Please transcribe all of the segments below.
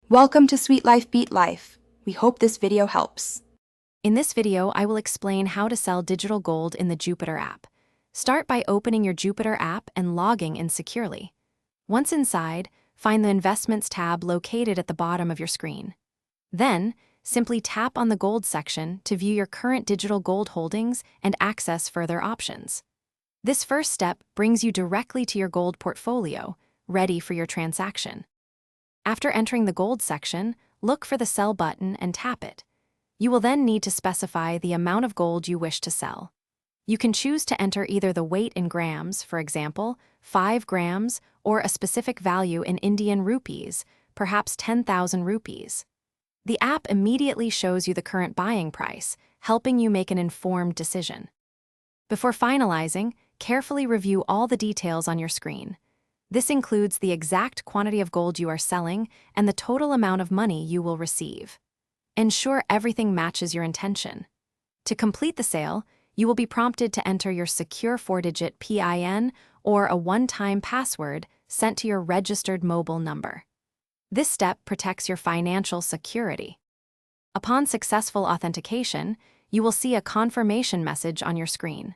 Welcome to Sweet Life Beat Life. We hope this video helps. In this video, I will explain how to sell digital gold in the Jupiter app. Start by opening your Jupiter app and logging in securely. Once inside, find the Investments tab located at the bottom of your screen. Then, simply tap on the Gold section to view your current digital gold holdings and access further options. This first step brings you directly to your gold portfolio, ready for your transaction. After entering the Gold section, look for the Sell button and tap it. You will then need to specify the amount of gold you wish to sell. You can choose to enter either the weight in grams, for example, 5 grams, or a specific value in Indian rupees, perhaps 10,000 rupees. The app immediately shows you the current buying price, helping you make an informed decision. Before finalizing, carefully review all the details on your screen. This includes the exact quantity of gold you are selling and the total amount of money you will receive. Ensure everything matches your intention. To complete the sale, you will be prompted to enter your secure 4-digit PIN or a one-time password sent to your registered mobile number. This step protects your financial security. Upon successful authentication, you will see a confirmation message on your screen.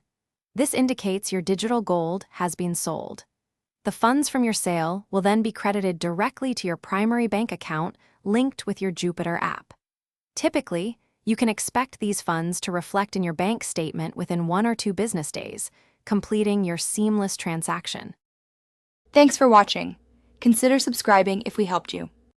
This indicates your digital gold has been sold. The funds from your sale will then be credited directly to your primary bank account linked with your Jupiter app. Typically, you can expect these funds to reflect in your bank statement within 1 or 2 business days, completing your seamless transaction. Thanks for watching. Consider subscribing if we helped you.